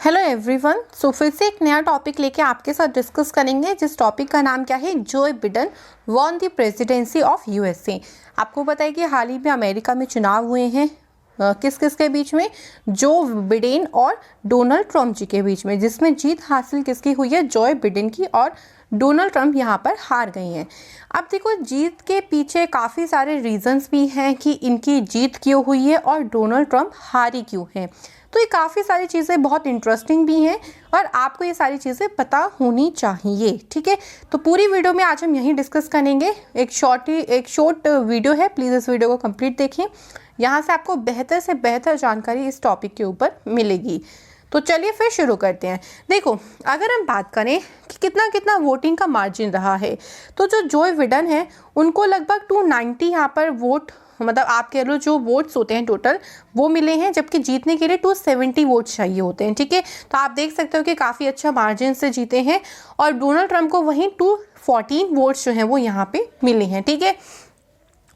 Hello everyone. फिर से एक नया टॉपिक लेके आपके साथ डिस्कस करेंगे, जिस टॉपिक का नाम क्या है, Joe Biden won the presidency of USA. आपको पता है कि हाल ही में अमेरिका में चुनाव हुए हैं, किस किस के बीच में, जो बिडेन और डोनाल्ड ट्रंप जी के बीच में, जिसमें जीत हासिल किसकी हुई है, जो बिडेन की, और डोनाल्ड ट्रंप यहाँ पर हार गई हैं। अब देखो, जीत के पीछे काफ़ी सारे रीजंस भी हैं कि इनकी जीत क्यों हुई है और डोनाल्ड ट्रंप हारी क्यों हैं। तो ये काफ़ी सारी चीज़ें बहुत इंटरेस्टिंग भी हैं और आपको ये सारी चीज़ें पता होनी चाहिए। ठीक है, तो पूरी वीडियो में आज हम यही डिस्कस करेंगे। एक शॉर्ट वीडियो है, प्लीज़ इस वीडियो को कंप्लीट देखें। यहाँ से आपको बेहतर से बेहतर जानकारी इस टॉपिक के ऊपर मिलेगी। तो चलिए फिर शुरू करते हैं। देखो, अगर हम बात करें कि कितना कितना वोटिंग का मार्जिन रहा है, तो जो बिडेन है उनको लगभग 290 यहाँ पर वोट, मतलब आप कह लो जो वोट्स होते हैं टोटल, वो मिले हैं, जबकि जीतने के लिए 270 वोट्स चाहिए होते हैं। ठीक है, तो आप देख सकते हो कि काफ़ी अच्छा मार्जिन से जीते हैं और डोनाल्ड ट्रंप को वहीं 214 वोट्स जो हैं वो यहाँ पे मिले हैं। ठीक है,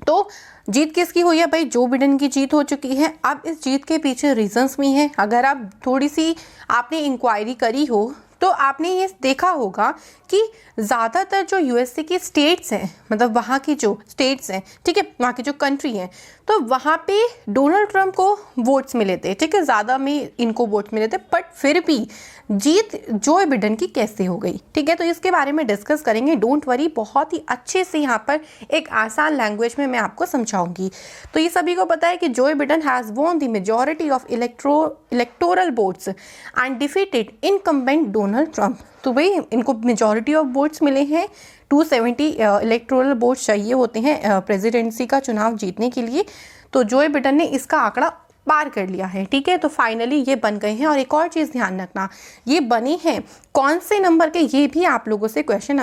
तो जीत किसकी हुई है भाई, जो बिडेन की जीत हो चुकी है। अब इस जीत के पीछे रीजंस भी हैं। अगर आप थोड़ी सी आपने इंक्वायरी करी हो तो आपने ये देखा होगा कि ज़्यादातर जो यूएसए की स्टेट्स हैं, मतलब वहाँ की जो स्टेट्स हैं, ठीक है, वहाँ की जो कंट्री हैं, तो वहाँ पे डोनाल्ड ट्रंप को वोट्स मिले थे। ठीक है, ज़्यादा में इनको वोट्स मिले थे, बट फिर भी जीत जो बिडेन की कैसे हो गई। ठीक है, तो इसके बारे में डिस्कस करेंगे। डोंट वरी, बहुत ही अच्छे से यहाँ पर एक आसान लैंग्वेज में मैं आपको समझाऊंगी। तो ये सभी को पता है कि Joe Biden has won the majority of electoral votes and defeated incumbent Donald Trump. तो भाई इनको मेजॉरिटी ऑफ वोट्स मिले हैं, 270 इलेक्टोरल वोट्स चाहिए होते हैं प्रेसिडेंसी का चुनाव जीतने के लिए। तो जो बिडेन ने इसका आंकड़ा पार कर लिया है। ठीक है, तो फाइनली ये बन गए हैं। और एक और चीज़ ध्यान रखना, ये बने हैं कौन से नंबर के, ये भी आप लोगों से क्वेश्चन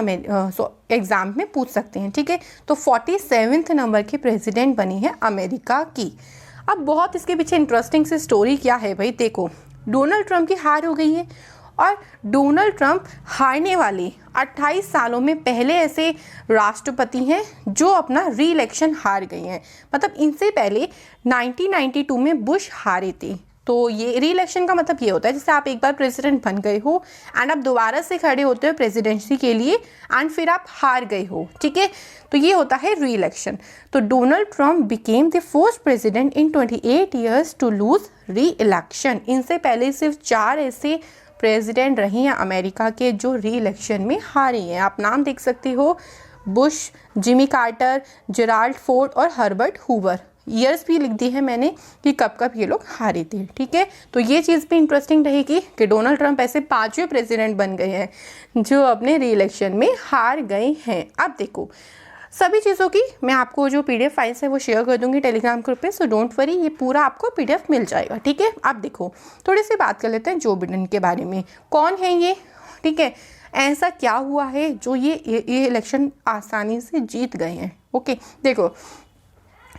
एग्जाम में पूछ सकते हैं। ठीक है, तो 47वें नंबर के प्रेसिडेंट बनी है अमेरिका की। अब बहुत इसके पीछे इंटरेस्टिंग सी स्टोरी क्या है भाई, देखो, डोनाल्ड ट्रंप की हार हो गई है और डोनाल्ड ट्रंप हारने वाले 28 सालों में पहले ऐसे राष्ट्रपति हैं जो अपना री इलेक्शन हार गए हैं। मतलब इनसे पहले 1992 में बुश हारे थे। तो ये री इलेक्शन का मतलब ये होता है जैसे आप एक बार प्रेसिडेंट बन गए हो एंड आप दोबारा से खड़े होते हो प्रेसिडेंसी के लिए एंड फिर आप हार गए हो। ठीक है, तो ये होता है री इलेक्शन। तो Donald Trump became the first president in 28 years to lose re election. इनसे पहले सिर्फ 4 ऐसे प्रेसिडेंट रही हैं अमेरिका के जो री इलेक्शन में हारे हैं। आप नाम देख सकते हो, Bush, Jimmy Carter, Gerald Ford और हर्बर्ट हूवर। ईयर्स भी लिख दी है मैंने कि कब कब ये लोग हारे थे। ठीक है, तो ये चीज़ भी इंटरेस्टिंग रहेगी कि डोनाल्ड ट्रंप ऐसे 5वें प्रेसिडेंट बन गए हैं जो अपने री इलेक्शन में हार गए हैं। अब देखो, सभी चीज़ों की मैं आपको जो पीडीएफ फाइल्स है वो शेयर कर दूंगी टेलीग्राम ग्रुप पे, सो डोंट वरी, ये पूरा आपको पीडीएफ मिल जाएगा। ठीक है, अब देखो थोड़ी सी बात कर लेते हैं जो बिडेन के बारे में। कौन है ये, ठीक है, ऐसा क्या हुआ है जो ये इलेक्शन आसानी से जीत गए हैं। ओके, देखो,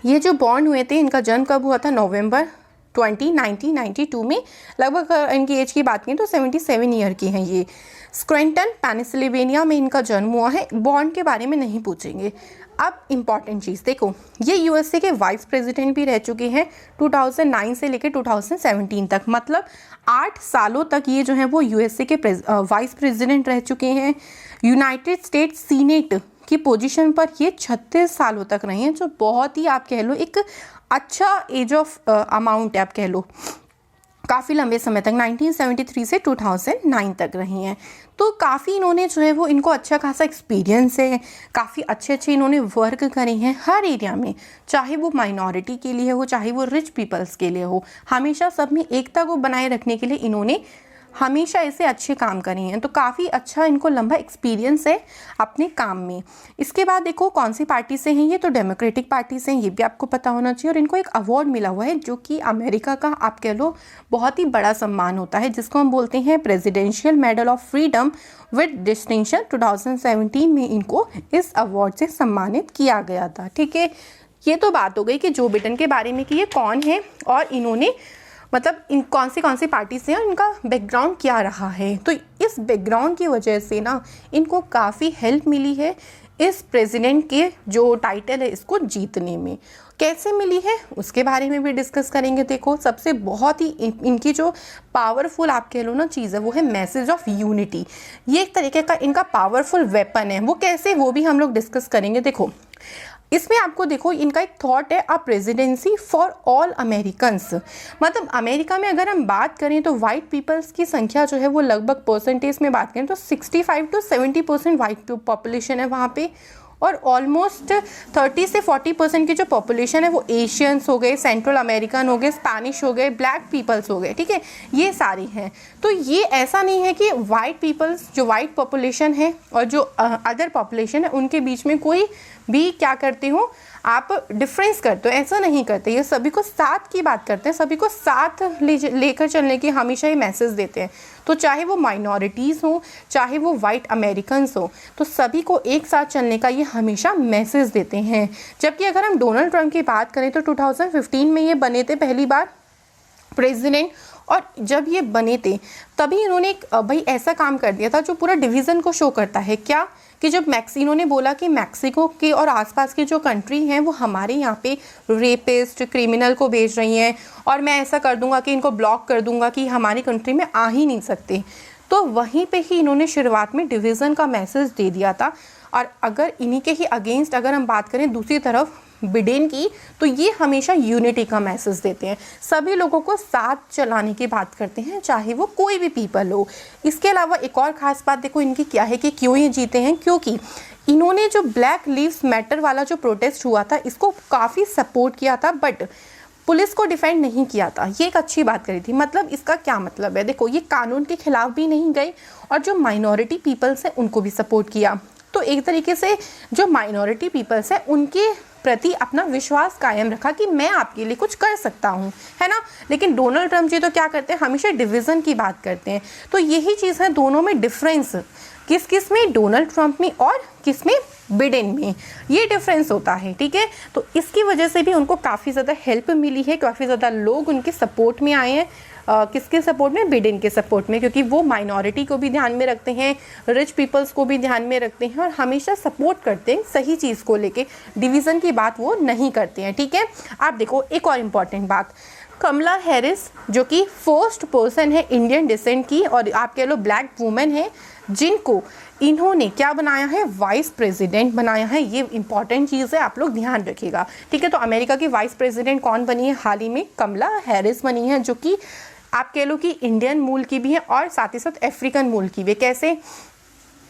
ये जो बॉर्न हुए थे, इनका जन्म कब हुआ था, नवंबर 20, 1992 में। लगभग इनकी एज की बात करें तो 77 ईयर की हैं ये। स्क्रैंटन, पेनिसिल्वेनिया में इनका जन्म हुआ है। बॉर्न के बारे में नहीं पूछेंगे। अब इम्पॉर्टेंट चीज़ देखो, ये यूएसए के वाइस प्रेसिडेंट भी रह चुके हैं 2009 से लेकर 2017 तक। मतलब 8 सालों तक ये जो है वो यूएसए के वाइस प्रेसिडेंट रह चुके हैं। यूनाइटेड स्टेट्स सीनेट की पोजीशन पर ये 36 सालों तक रहे हैं, जो बहुत ही आप कह लो एक अच्छा एज ऑफ अमाउंट है, आप कह लो काफ़ी लंबे समय तक, 1973 से 2009 तक रही हैं। तो काफ़ी इन्होंने जो है वो, इनको अच्छा खासा एक्सपीरियंस है, काफ़ी अच्छे इन्होंने वर्क करे हैं हर एरिया में, चाहे वो माइनॉरिटी के लिए हो, चाहे वो रिच पीपल्स के लिए हो। हमेशा सब में एकता को बनाए रखने के लिए इन्होंने हमेशा ऐसे अच्छे काम करे हैं। तो काफ़ी अच्छा इनको लंबा एक्सपीरियंस है अपने काम में। इसके बाद देखो कौन सी पार्टी से हैं ये, तो डेमोक्रेटिक पार्टी से हैं, ये भी आपको पता होना चाहिए। और इनको एक अवार्ड मिला हुआ है जो कि अमेरिका का आप कह लो बहुत ही बड़ा सम्मान होता है, जिसको हम बोलते हैं presidential medal of freedom with distinction. 2017 में इनको इस अवार्ड से सम्मानित किया गया था। ठीक है, ये तो बात हो गई कि जो बिडेन के बारे में कि ये कौन है और इन्होंने मतलब इन कौन सी पार्टी से और इनका बैकग्राउंड क्या रहा है। तो इस बैकग्राउंड की वजह से ना इनको काफ़ी हेल्प मिली है इस प्रेसिडेंट के जो टाइटल है इसको जीतने में। कैसे मिली है उसके बारे में भी डिस्कस करेंगे। देखो सबसे बहुत ही इनकी जो पावरफुल आप कह लो ना चीज़ है वो है मैसेज ऑफ यूनिटी। ये एक तरीके का इनका पावरफुल वेपन है, वो कैसे वो भी हम लोग डिस्कस करेंगे। देखो इसमें आपको देखो इनका एक थॉट है, अ प्रेसिडेंसी फॉर ऑल अमेरिकन्स। मतलब अमेरिका में अगर हम बात करें तो वाइट पीपल्स की संख्या जो है वो लगभग परसेंटेज में बात करें तो 65 to 70% वाइट पॉपुलेशन है वहाँ पे, और ऑलमोस्ट 30 से 40% की जो पॉपुलेशन है वो एशियंस हो गए, सेंट्रल अमेरिकन हो गए, स्पैनिश हो गए, ब्लैक पीपल्स हो गए, ठीक है, ये सारी हैं। तो ये ऐसा नहीं है कि वाइट पीपल्स जो वाइट पॉपुलेशन है और जो अदर पॉपुलेशन है उनके बीच में कोई भी क्या करते हो आप डिफरेंस करते हो, ऐसा नहीं करते। ये सभी को साथ की बात करते हैं, सभी को साथ लेकर चलने की हमेशा ही मैसेज देते हैं। तो चाहे वो माइनॉरिटीज़ हो चाहे वो वाइट अमेरिकन्स हो, तो सभी को एक साथ चलने का ये हमेशा मैसेज देते हैं। जबकि अगर हम डोनाल्ड ट्रंप की बात करें तो 2015 में ये बने थे पहली बार प्रेसिडेंट, और जब ये बने थे तभी इन्होंने एक भाई ऐसा काम कर दिया था जो पूरा डिवीज़न को शो करता है। क्या कि जब इन्होंने बोला कि मैक्सिको के और आसपास की जो कंट्री हैं वो हमारे यहाँ पे रेपिस्ट क्रिमिनल को भेज रही हैं और मैं ऐसा कर दूंगा कि इनको ब्लॉक कर दूंगा कि हमारी कंट्री में आ ही नहीं सकते, तो वहीं पे ही इन्होंने शुरुआत में डिवीज़न का मैसेज दे दिया था। और अगर इन्हीं के ही अगेंस्ट अगर हम बात करें दूसरी तरफ बिडेन की, तो ये हमेशा यूनिटी का मैसेज देते हैं, सभी लोगों को साथ चलाने की बात करते हैं चाहे वो कोई भी पीपल हो। इसके अलावा एक और ख़ास बात देखो इनकी क्या है कि क्यों ये जीते हैं, क्योंकि इन्होंने जो ब्लैक लीव्स मैटर वाला जो प्रोटेस्ट हुआ था इसको काफ़ी सपोर्ट किया था, बट पुलिस को डिफेंड नहीं किया था। ये एक अच्छी बात करी थी। मतलब इसका क्या मतलब है, देखो ये कानून के खिलाफ भी नहीं गए और जो माइनॉरिटी पीपल्स हैं उनको भी सपोर्ट किया। तो एक तरीके से जो माइनॉरिटी पीपल्स हैं उनके प्रति अपना विश्वास कायम रखा कि मैं आपके लिए कुछ कर सकता हूँ, है ना। लेकिन डोनाल्ड ट्रंप जी तो क्या करते हैं, हमेशा डिवीज़न की बात करते हैं। तो यही चीज़ है दोनों में डिफरेंस, किस किस में, डोनाल्ड ट्रंप में और किस में, बिडेन में, ये डिफरेंस होता है, ठीक है। तो इसकी वजह से भी उनको काफ़ी ज़्यादा हेल्प मिली है, काफ़ी ज़्यादा लोग उनके सपोर्ट में आए हैं। किसके सपोर्ट में, बिडेन के सपोर्ट में, क्योंकि वो माइनॉरिटी को भी ध्यान में रखते हैं, रिच पीपल्स को भी ध्यान में रखते हैं और हमेशा सपोर्ट करते हैं सही चीज़ को लेके, डिवीज़न की बात वो नहीं करते हैं, ठीक है। आप देखो एक और इम्पॉर्टेंट बात, कमला हैरिस जो कि फर्स्ट पर्सन है इंडियन डिसेंट की और आप कह लो ब्लैक वुमेन है जिनको इन्होंने क्या बनाया है, वाइस प्रेसिडेंट बनाया है। ये इंपॉर्टेंट चीज़ है, आप लोग ध्यान रखिएगा, ठीक है। तो अमेरिका की वाइस प्रेसिडेंट कौन बनी है हाल ही में, कमला हैरिस बनी है, जो कि आप कह लो कि इंडियन मूल की भी है और साथ ही साथ अफ्रीकन मूल की भी। कैसे,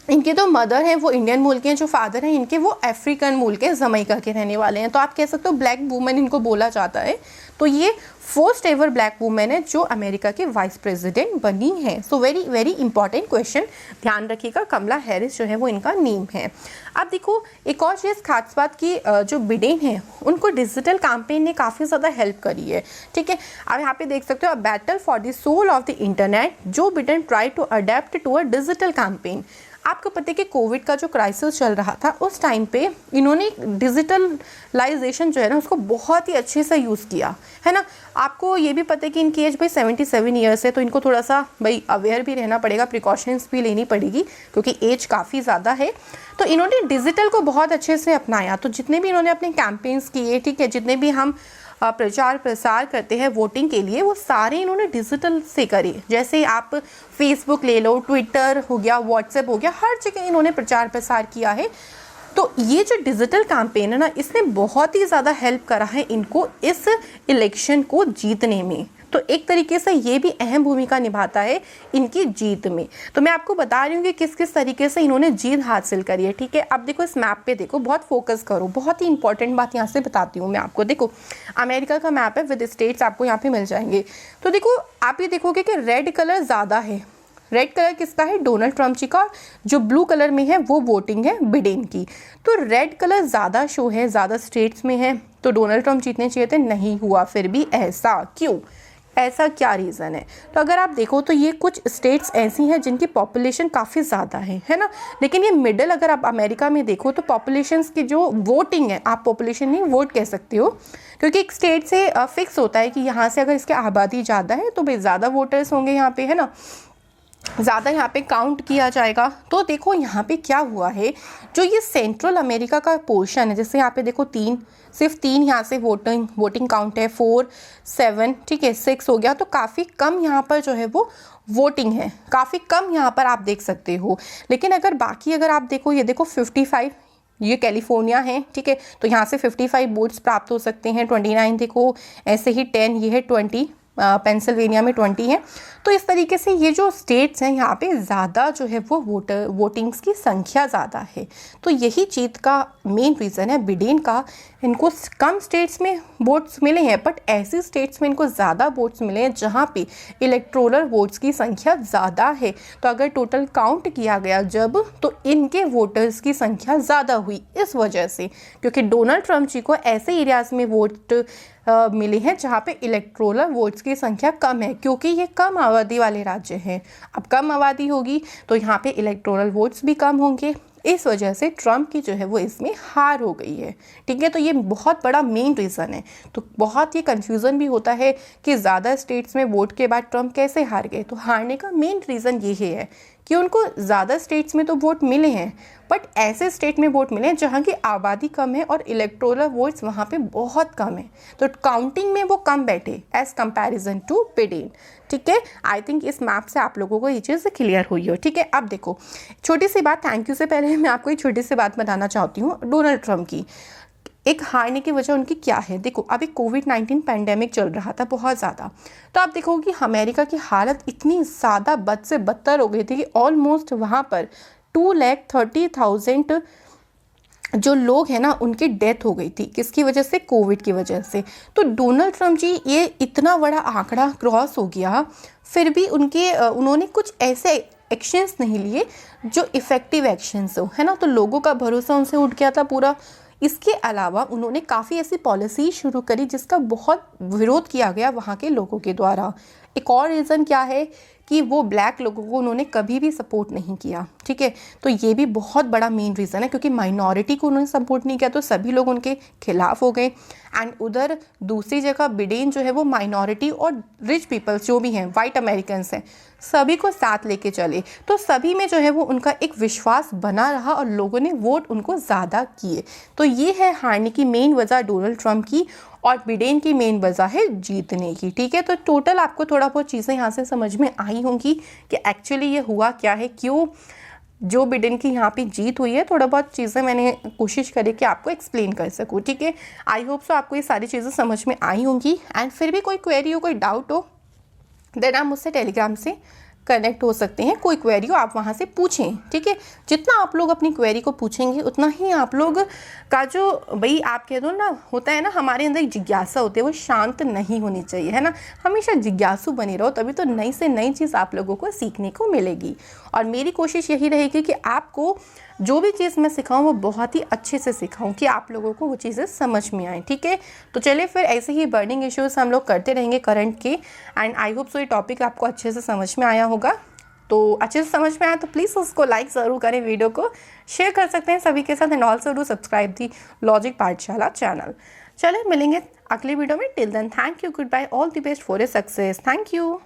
इनके तो मदर हैं वो इंडियन मूल के हैं, जो फादर हैं इनके वो अफ्रीकन मूल के, जमैका के रहने वाले हैं। तो आप कह सकते हो ब्लैक वुमेन इनको बोला जाता है। तो ये फर्स्ट एवर ब्लैक वुमेन है जो अमेरिका के वाइस प्रेसिडेंट बनी है। So very very important question, ध्यान रखिएगा। कमला हैरिस जो है वो इनका नेम है। अब देखो एक और चीज़ खास बात की, जो बिडेन है उनको डिजिटल कैंपेन ने काफ़ी ज़्यादा हेल्प करी है, ठीक है। अब यहाँ पे देख सकते हो, battle for the soul of the internet, Joe Biden try to adapt to a digital campaign. आपको पता है कि कोविड का जो क्राइसिस चल रहा था उस टाइम पे इन्होंने डिजिटलाइजेशन जो है ना उसको बहुत ही अच्छे से यूज़ किया, है ना। आपको ये भी पता है कि इनकी एज भाई 77 ईयर्स है, तो इनको थोड़ा सा भाई अवेयर भी रहना पड़ेगा, प्रिकॉशंस भी लेनी पड़ेगी क्योंकि एज काफ़ी ज़्यादा है। तो इन्होंने डिजिटल को बहुत अच्छे से अपनाया। तो जितने भी इन्होंने अपने कैंपेन्स किए, ठीक है, जितने भी हम प्रचार प्रसार करते हैं वोटिंग के लिए, वो सारे इन्होंने डिजिटल से करे। जैसे आप फेसबुक ले लो, ट्विटर हो गया, व्हाट्सएप हो गया, हर जगह इन्होंने प्रचार प्रसार किया है। तो ये जो डिजिटल कैंपेन है ना, इसने बहुत ही ज़्यादा हेल्प करा है इनको इस इलेक्शन को जीतने में। तो एक तरीके से ये भी अहम भूमिका निभाता है इनकी जीत में। तो मैं आपको बता रही हूँ कि किस किस तरीके से इन्होंने जीत हासिल करी है, ठीक है। अब देखो इस मैप पे देखो, बहुत फोकस करो, बहुत ही इंपॉर्टेंट बात यहाँ से बताती हूँ मैं आपको। देखो अमेरिका का मैप है विद स्टेट्स, आपको यहाँ पे मिल जाएंगे। तो देखो आप ये देखोगे कि रेड कलर ज़्यादा है, रेड कलर किसका है, डोनाल्ड ट्रंप जी का। जो ब्लू कलर में है वो वोटिंग है बिडेन की। तो रेड कलर ज़्यादा शो है, ज़्यादा स्टेट्स में है, तो डोनाल्ड ट्रंप जीतने चाहिए थे, नहीं हुआ। फिर भी ऐसा क्यों, ऐसा क्या रीज़न है। तो अगर आप देखो तो ये कुछ स्टेट्स ऐसी हैं जिनकी पॉपुलेशन काफ़ी ज़्यादा है ना। लेकिन ये मिडल, अगर आप अमेरिका में देखो तो पॉपुलेशंस की जो वोटिंग है, आप पॉपुलेशन नहीं वोट कह सकते हो, क्योंकि एक स्टेट से फिक्स होता है कि यहाँ से अगर इसकी आबादी ज़्यादा है तो भाई ज़्यादा वोटर्स होंगे यहाँ पे, है ना। ज़्यादा यहाँ पे काउंट किया जाएगा। तो देखो यहाँ पे क्या हुआ है, जो ये सेंट्रल अमेरिका का पोर्शन है, जैसे यहाँ पे देखो सिर्फ तीन यहाँ से वोटिंग काउंट है, 4, 7, ठीक है, 6 हो गया। तो काफ़ी कम यहाँ पर जो है वो वोटिंग है, काफ़ी कम यहाँ पर आप देख सकते हो। लेकिन अगर बाकी अगर आप देखो, ये देखो 55, ये कैलिफोर्निया है, ठीक है, तो यहाँ से 55 वोट्स प्राप्त हो सकते हैं। 29 देखो, ऐसे ही 10, ये है 20, पेंसिल्वेनिया में 20 है। तो इस तरीके से ये जो स्टेट्स हैं यहाँ पे ज़्यादा जो है वो वोटिंग्स की संख्या ज़्यादा है। तो यही जीत का मेन रीज़न है बिडेन का। इनको कम स्टेट्स में वोट्स मिले हैं, बट ऐसी स्टेट्स में इनको ज़्यादा वोट्स मिले हैं जहाँ पे इलेक्टोरल वोट्स की संख्या ज़्यादा है। तो अगर टोटल काउंट किया गया जब, तो इनके वोटर्स की संख्या ज़्यादा हुई इस वजह से, क्योंकि डोनाल्ड ट्रंप जी को ऐसे एरियाज़ में वोट मिले हैं जहाँ पे इलेक्टोरल वोट्स की संख्या कम है, क्योंकि ये कम आबादी वाले राज्य हैं। अब कम आबादी होगी तो यहाँ पे इलेक्टोरल वोट्स भी कम होंगे, इस वजह से ट्रंप की जो है वो इसमें हार हो गई है, ठीक है। तो ये बहुत बड़ा मेन रीज़न है। तो बहुत ही कंफ्यूजन भी होता है कि ज़्यादा स्टेट्स में वोट के बाद ट्रंप कैसे हार गए। तो हारने का मेन रीज़न ये है कि उनको ज़्यादा स्टेट्स में तो वोट मिले हैं, बट ऐसे स्टेट में वोट मिले हैं जहाँ की आबादी कम है और इलेक्टोरल वोट्स वहाँ पे बहुत कम है। तो काउंटिंग में वो कम बैठे एज कंपैरिजन टू बिडेन, ठीक है। आई थिंक इस मैप से आप लोगों को ये चीज़ क्लियर हुई हो, ठीक है। अब देखो, छोटी सी बात, थैंक यू से पहले मैं आपको एक छोटी सी बात बताना चाहती हूँ डोनाल्ड ट्रंप की। एक हारने की वजह उनकी क्या है, देखो अभी कोविड-19 पैंडेमिक चल रहा था बहुत ज़्यादा। तो आप देखो कि अमेरिका की हालत इतनी ज़्यादा बद से बदतर हो गई थी कि ऑलमोस्ट वहाँ पर 2,30,000 जो लोग हैं ना उनकी डेथ हो गई थी। किसकी वजह से? कोविड की वजह से। तो डोनाल्ड ट्रंप जी, ये इतना बड़ा आंकड़ा क्रॉस हो गया, फिर भी उन्होंने कुछ ऐसे एक्शंस नहीं लिए जो इफ़ेक्टिव एक्शंस हो, है ना। तो लोगों का भरोसा उनसे उठ गया था पूरा। इसके अलावा उन्होंने काफ़ी ऐसी पॉलिसी शुरू करी जिसका बहुत विरोध किया गया वहाँ के लोगों के द्वारा। एक और रीज़न क्या है कि वो ब्लैक लोगों को उन्होंने कभी भी सपोर्ट नहीं किया, ठीक है। तो ये भी बहुत बड़ा मेन रीज़न है, क्योंकि माइनॉरिटी को उन्होंने सपोर्ट नहीं किया तो सभी लोग उनके खिलाफ हो गए। एंड उधर दूसरी जगह बिडेन जो है वो माइनॉरिटी और रिच पीपल्स जो भी हैं, वाइट अमेरिकन्स हैं, सभी को साथ लेके चले। तो सभी में जो है वो उनका एक विश्वास बना रहा और लोगों ने वोट उनको ज़्यादा किए। तो ये है हारने की मेन वजह डोनाल्ड ट्रंप की, और बिडेन की मेन वजह है जीतने की, ठीक है। तो टोटल आपको थोड़ा बहुत चीज़ें यहाँ से समझ में आई होंगी कि एक्चुअली ये हुआ क्या है, क्यों जो बिडेन की यहाँ पे जीत हुई है। थोड़ा बहुत चीज़ें मैंने कोशिश करी कि आपको एक्सप्लेन कर सकूँ, ठीक है। आई होप सो आपको ये सारी चीज़ें समझ में आई होंगी। एंड फिर भी कोई क्वेरी हो, कोई डाउट हो, देन आप मुझसे टेलीग्राम से कनेक्ट हो सकते हैं। कोई क्वेरी हो आप वहाँ से पूछें, ठीक है। जितना आप लोग अपनी क्वेरी को पूछेंगे उतना ही आप लोग का जो भाई आप कह दो ना, होता है ना हमारे अंदर एक जिज्ञासा होती है, वो शांत नहीं होनी चाहिए, है ना। हमेशा जिज्ञासु बने रहो, तभी तो नई से नई चीज़ आप लोगों को सीखने को मिलेगी। और मेरी कोशिश यही रहेगी कि आपको जो भी चीज़ मैं सिखाऊं वो बहुत ही अच्छे से सिखाऊं कि आप लोगों को वो चीज़ें समझ में आए, ठीक है। तो चलिए फिर ऐसे ही बर्निंग इश्यूज़ हम लोग करते रहेंगे करंट के। एंड आई होप सो ये टॉपिक आपको अच्छे से समझ में आया होगा। तो अच्छे से समझ में आया तो प्लीज़ उसको लाइक ज़रूर करें, वीडियो को शेयर कर सकते हैं सभी के साथ। And also do subscribe the logic Pathshala channel. चलिए मिलेंगे अगली वीडियो में। Till then thank you, good bye, all the best for a success. Thank you.